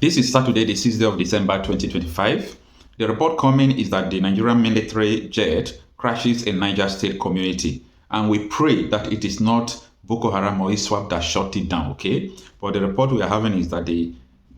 This is Saturday, the 6th day of December 2025. The report coming is that the Nigerian military jet crashes in Niger State community, and we pray that it is not Boko Haram or ISWAP that shot it down, okay? But the report we are having is that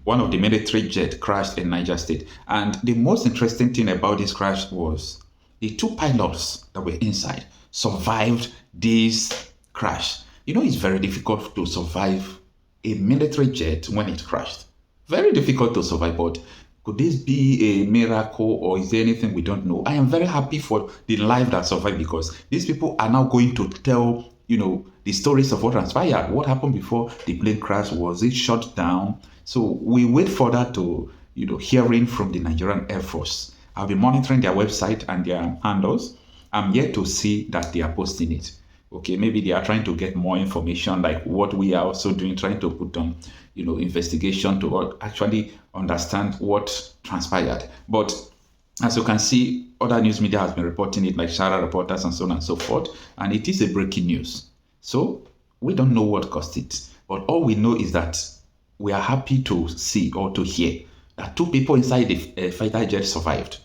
one of the military jet crashed in Niger State. And the most interesting thing about this crash was the two pilots that were inside survived this crash. You know, it's very difficult to survive a military jet when it crashed. Very difficult to survive, but could this be a miracle or is there anything we don't know? I am very happy for the life that survived because these people are now going to tell, the stories of what transpired. What happened before the plane crash? Was it shut down? So we wait for that to, hearing from the Nigerian Air Force. I'll be monitoring their website and their handles. I'm yet to see that they are posting it. Okay, maybe they are trying to get more information, like what we are also doing, trying to put on, investigation to actually understand what transpired. But as you can see, other news media has been reporting it, like SaharaReporters and so on and so forth, and it is a breaking news. So we don't know what caused it, but all we know is that we are happy to see or to hear that two people inside the fighter jet survived.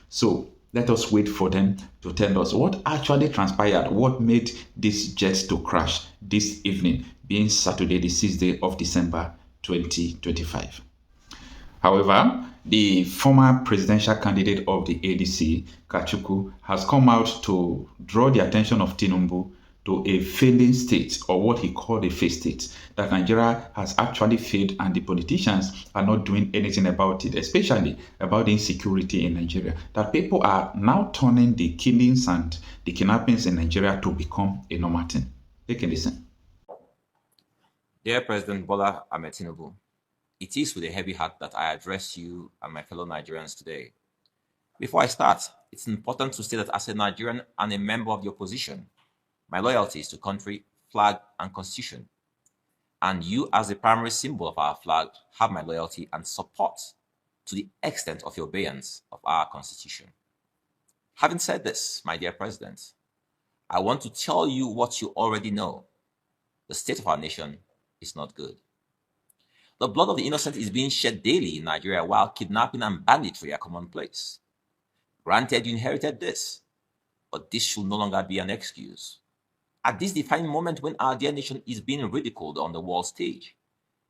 So let us wait for them to tell us what actually transpired, what made this jet to crash this evening, being Saturday, the 6th day of December 2025. However, the former presidential candidate of the ADC, Kachuku, has come out to draw the attention of Tinubu to a failing state, or what he called a failed state, that Nigeria has actually failed and the politicians are not doing anything about it, especially about the insecurity in Nigeria. That people are now turning the killings and the kidnappings in Nigeria to become a normal thing. Take a listen. Dear President Bola Ahmed Tinubu, it is with a heavy heart that I address you and my fellow Nigerians today. Before I start, it's important to say that as a Nigerian and a member of the opposition, my loyalty is to country, flag, and constitution. And you, as the primary symbol of our flag, have my loyalty and support to the extent of your obeyance of our constitution. Having said this, my dear President, I want to tell you what you already know. The state of our nation is not good. The blood of the innocent is being shed daily in Nigeria while kidnapping and banditry are commonplace. Granted, you inherited this, but this should no longer be an excuse. At this defining moment when our dear nation is being ridiculed on the world stage,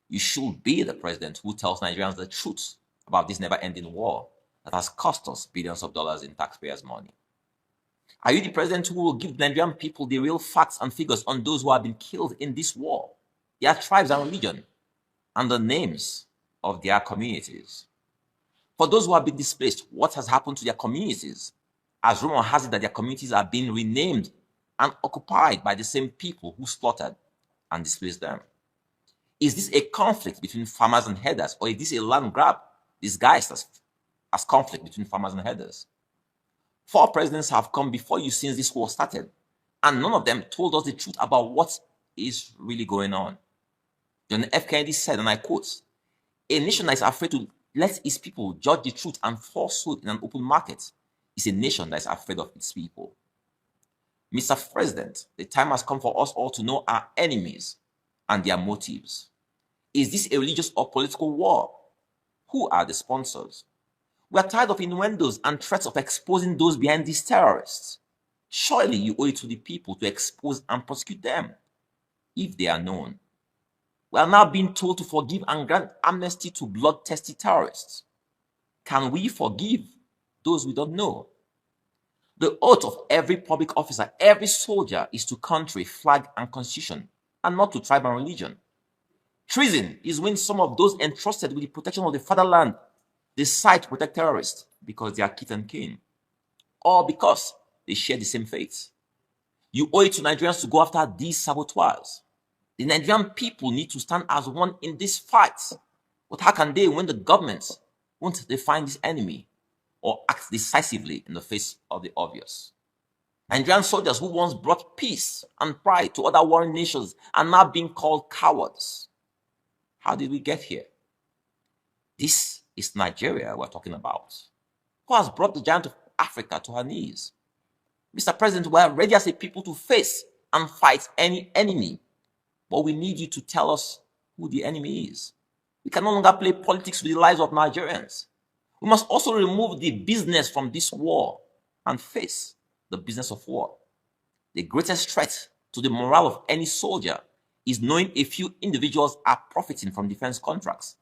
you should be the president who tells Nigerians the truth about this never-ending war that has cost us billions of dollars in taxpayers' money. Are you the president who will give the Nigerian people the real facts and figures on those who have been killed in this war, their tribes and religion, and the names of their communities? For those who have been displaced, what has happened to their communities? As rumor has it that their communities are being renamed and occupied by the same people who slaughtered and displaced them. Is this a conflict between farmers and herders, or is this a land grab disguised as conflict between farmers and herders? 4 presidents have come before you since this war started, and none of them told us the truth about what is really going on. John F. Kennedy said, and I quote, "A nation that is afraid to let its people judge the truth and falsehood in an open market is a nation that is afraid of its people." Mr. President, the time has come for us all to know our enemies and their motives. Is this a religious or political war? Who are the sponsors? We are tired of innuendos and threats of exposing those behind these terrorists. Surely you owe it to the people to expose and prosecute them, if they are known. We are now being told to forgive and grant amnesty to bloodthirsty terrorists. Can we forgive those we don't know? The oath of every public officer, every soldier, is to country, flag, and constitution, and not to tribe and religion. Treason is when some of those entrusted with the protection of the fatherland decide to protect terrorists because they are kith and kin, or because they share the same faith. You owe it to Nigerians to go after these saboteurs. The Nigerian people need to stand as one in this fight. But how can they when the government won't define this enemy or act decisively in the face of the obvious? Nigerian soldiers who once brought peace and pride to other warring nations are now being called cowards. How did we get here? This is Nigeria we're talking about. Who has brought the giant of Africa to her knees? Mr. President, we are ready as a people to face and fight any enemy, but we need you to tell us who the enemy is. We can no longer play politics with the lives of Nigerians. We must also remove the business from this war and face the business of war. The greatest threat to the morale of any soldier is knowing a few individuals are profiting from defense contracts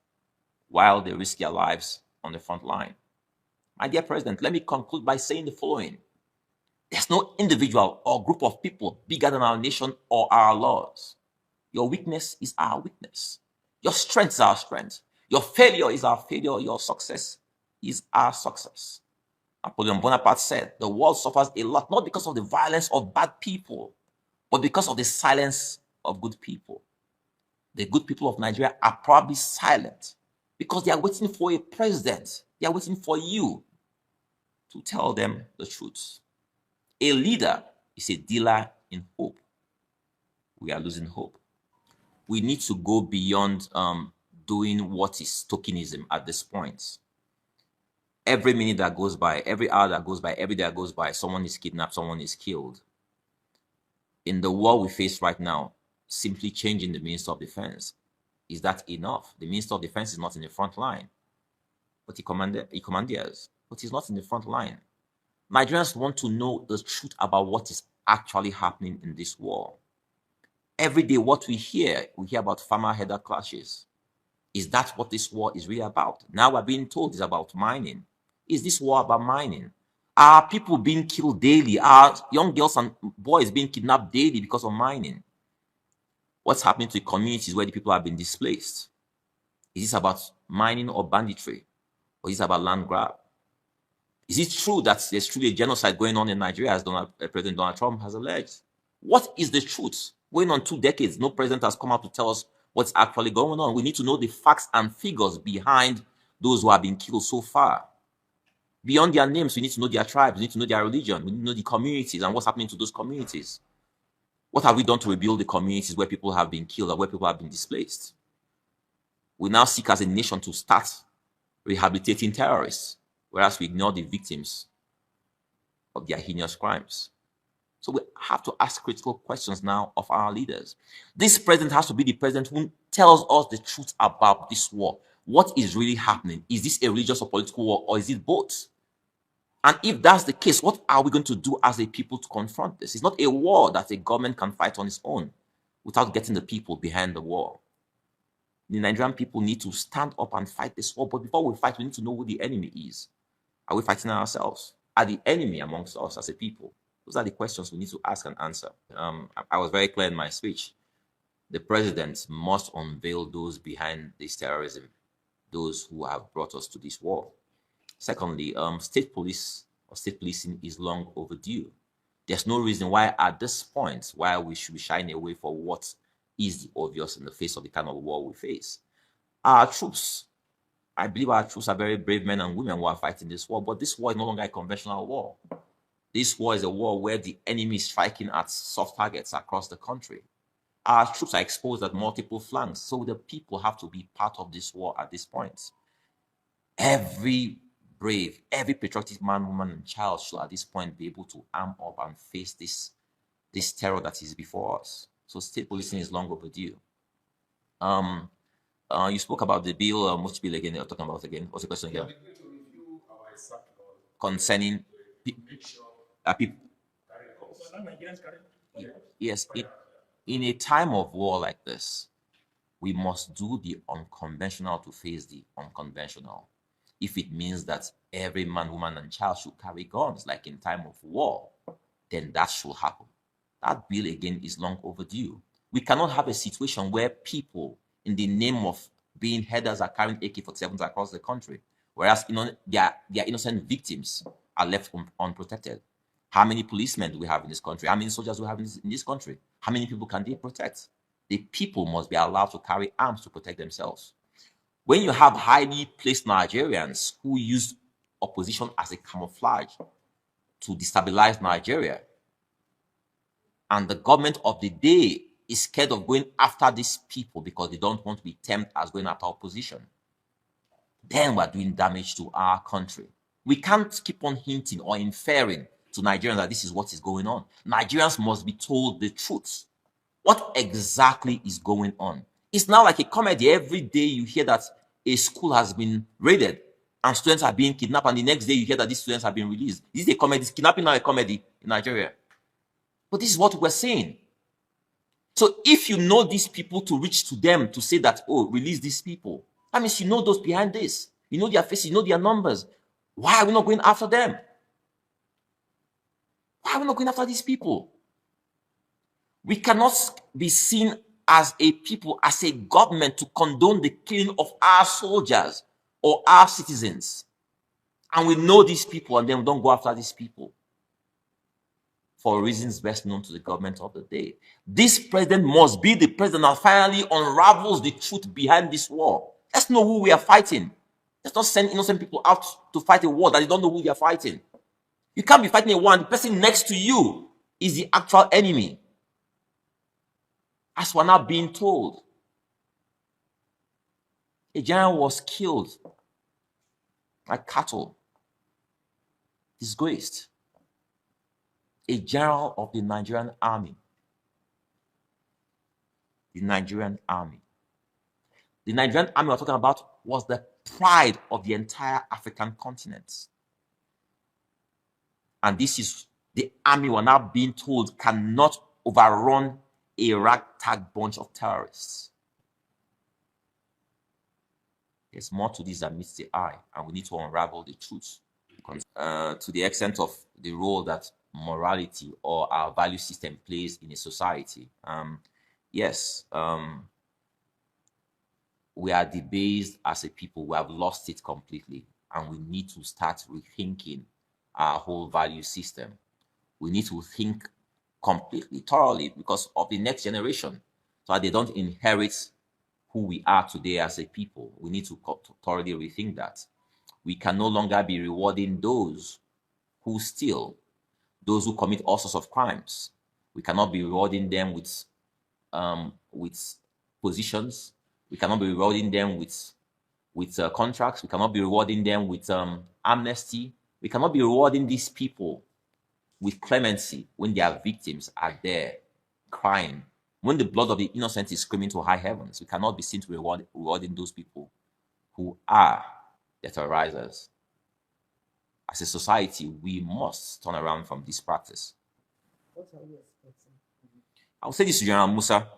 while they risk their lives on the front line. My dear President, let me conclude by saying the following. There's no individual or group of people bigger than our nation or our laws. Your weakness is our weakness. Your strength is our strength. Your failure is our failure. Your success is our success. Napoleon Bonaparte said, the world suffers a lot, not because of the violence of bad people, but because of the silence of good people. The good people of Nigeria are probably silent because they are waiting for a president. They are waiting for you to tell them the truth. A leader is a dealer in hope. We are losing hope. We need to go beyond doing what is tokenism at this point. Every minute that goes by, every hour that goes by, every day that goes by, someone is kidnapped, someone is killed. In the war we face right now, simply changing the Minister of Defense, is that enough? The Minister of Defense is not in the front line, but he commandeers, but he's not in the front line. Nigerians want to know the truth about what is actually happening in this war. Every day, what we hear about farmer-header clashes. Is that what this war is really about? Now we're being told it's about mining. Is this war about mining? Are people being killed daily? Are young girls and boys being kidnapped daily because of mining? What's happening to the communities where the people have been displaced? Is this about mining or banditry? Or is this about land grab? Is it true that there's truly a genocide going on in Nigeria, as President Donald Trump has alleged? What is the truth? Going on 2 decades, no president has come out to tell us what's actually going on. We need to know the facts and figures behind those who have been killed so far. Beyond their names, we need to know their tribes, we need to know their religion, we need to know the communities and what's happening to those communities. What have we done to rebuild the communities where people have been killed or where people have been displaced? We now seek as a nation to start rehabilitating terrorists, whereas we ignore the victims of their heinous crimes. So we have to ask critical questions now of our leaders. This president has to be the president who tells us the truth about this war. What is really happening? Is this a religious or political war, or is it both? And if that's the case, what are we going to do as a people to confront this? It's not a war that a government can fight on its own without getting the people behind the war. The Nigerian people need to stand up and fight this war. But before we fight, we need to know who the enemy is. Are we fighting ourselves? Are the enemy amongst us as a people? Those are the questions we need to ask and answer. I was very clear in my speech. The president must unveil those behind this terrorism, those who have brought us to this war. Secondly, state police or state policing is long overdue. There's no reason why at this point, why we should be shying away for what is the obvious in the face of the kind of war we face. Our troops, I believe our troops are very brave men and women who are fighting this war, but this war is no longer a conventional war. This war is a war where the enemy is striking at soft targets across the country. Our troops are exposed at multiple flanks, so the people have to be part of this war at this point. Every brave, every patriotic man, woman, and child should at this point be able to arm up and face this terror that is before us. So state policing is long overdue. You spoke about the bill, which bill again you're talking about again? What's the question again? Concerning people. Yes, in a time of war like this, we must do the unconventional to face the unconventional. If it means that every man, woman, and child should carry guns, like in time of war, then that should happen. That bill again is long overdue. We cannot have a situation where people, in the name of being headers, are carrying AK-47s across the country, whereas their innocent victims are left unprotected. How many policemen do we have in this country? How many soldiers do we have in this country? How many people can they protect? The people must be allowed to carry arms to protect themselves. When you have highly placed Nigerians who use opposition as a camouflage to destabilize Nigeria, and the government of the day is scared of going after these people because they don't want to be termed as going after opposition, then we're doing damage to our country. We can't keep on hinting or inferring to Nigerians that this is what is going on. Nigerians must be told the truth. What exactly is going on? It's now like a comedy. Every day you hear that a school has been raided and students are being kidnapped, and the next day you hear that these students have been released. This is a comedy. Is kidnapping now a comedy in Nigeria? But this is what we're saying. So if you know these people, to reach to them to say that, oh, release these people, that means you know those behind this. You know their faces, you know their numbers. Why are we not going after them? Why are we not going after these people? We cannot be seen as a people, as a government, to condone the killing of our soldiers or our citizens. And we know these people, and then we don't go after these people for reasons best known to the government of the day. This president must be the president that finally unravels the truth behind this war. Let's know who we are fighting. Let's not send innocent people out to fight a war that they don't know who they are fighting. You can't be fighting a war and the person next to you is the actual enemy. As we're now being told, a general was killed like cattle, disgraced. A general of the Nigerian army. The Nigerian army. The Nigerian army we're talking about was the pride of the entire African continent. And this is the army we're now being told cannot overrun a ragtag bunch of terrorists. There's more to this than meets the eye, and we need to unravel the truth. To the extent of the role that morality or our value system plays in a society. Yes, we are debased as a people. We have lost it completely, and we need to start rethinking our whole value system. We need to think completely, thoroughly, because of the next generation, so that they don't inherit who we are today as a people. We need to thoroughly rethink that. We can no longer be rewarding those who steal, those who commit all sorts of crimes. We cannot be rewarding them with positions. We cannot be rewarding them with contracts. We cannot be rewarding them with amnesty. We cannot be rewarding these people with clemency when their victims are there crying. When the blood of the innocent is screaming to high heavens, we cannot be seen to be rewarding those people who are the terrorizers. As a society, we must turn around from this practice. What are you expecting? I will say this to General Musa.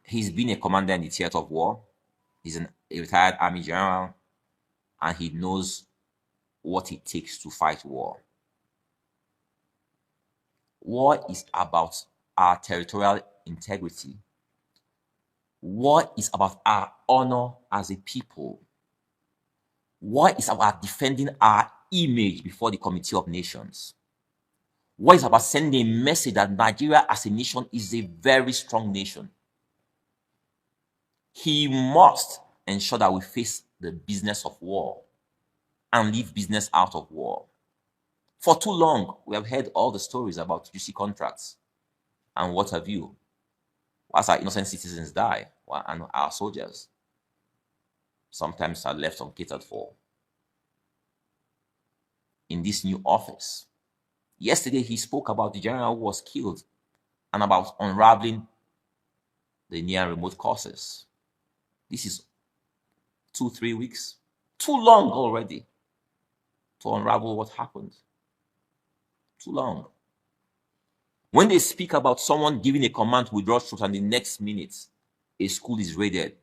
He's been a commander in the theater of war. He's a retired army general, and he knows what it takes to fight war. War is about our territorial integrity. War is about our honor as a people. War is about defending our image before the Committee of Nations. War is about sending a message that Nigeria as a nation is a very strong nation. He must ensure that we face the business of war and leave business out of war. For too long, we have heard all the stories about juicy contracts and what have you, whilst our innocent citizens die and our soldiers sometimes are left uncatered for. In this new office, yesterday he spoke about the general who was killed and about unraveling the near and remote causes. This is 2-3 weeks, too long already to unravel what happened. Too long. When they speak about someone giving a command to withdraw troops and the next minute a school is raided,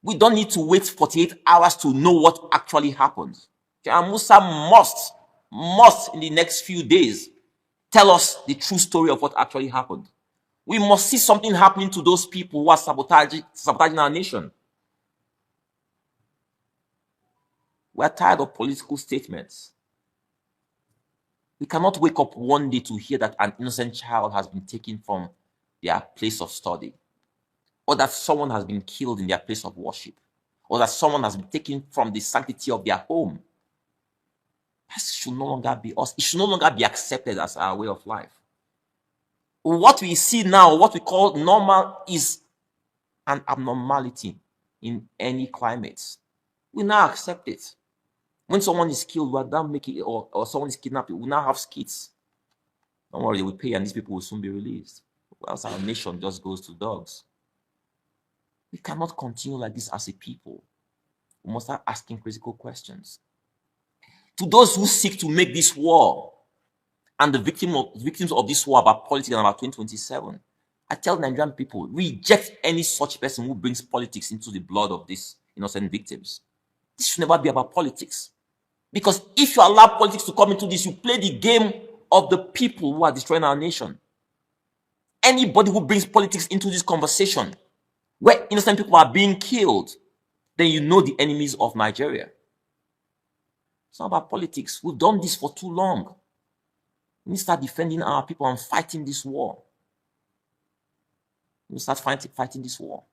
we don't need to wait 48 hours to know what actually happened. General Musa must in the next few days tell us the true story of what actually happened. We must see something happening to those people who are sabotaging our nation. We are tired of political statements. We cannot wake up one day to hear that an innocent child has been taken from their place of study, or that someone has been killed in their place of worship, or that someone has been taken from the sanctity of their home. That should no longer be us. It should no longer be accepted as our way of life. What we see now, what we call normal, is an abnormality in any climate. We now accept it. When someone is killed, we're now making it, or someone is kidnapped, we now have skits. Don't worry, we pay and these people will soon be released. Else our nation just goes to dogs. cannot continue like this as a people. We must start asking critical questions. To those who seek to make this war and the victims of this war about politics and about 2027, I tell Nigerian people, reject any such person who brings politics into the blood of these innocent victims. This should never be about politics. Because if you allow politics to come into this, you play the game of the people who are destroying our nation. Anybody who brings politics into this conversation, where innocent people are being killed, then you know the enemies of Nigeria. It's not about politics. We've done this for too long. We need to start defending our people and fighting this war. We start fighting this war.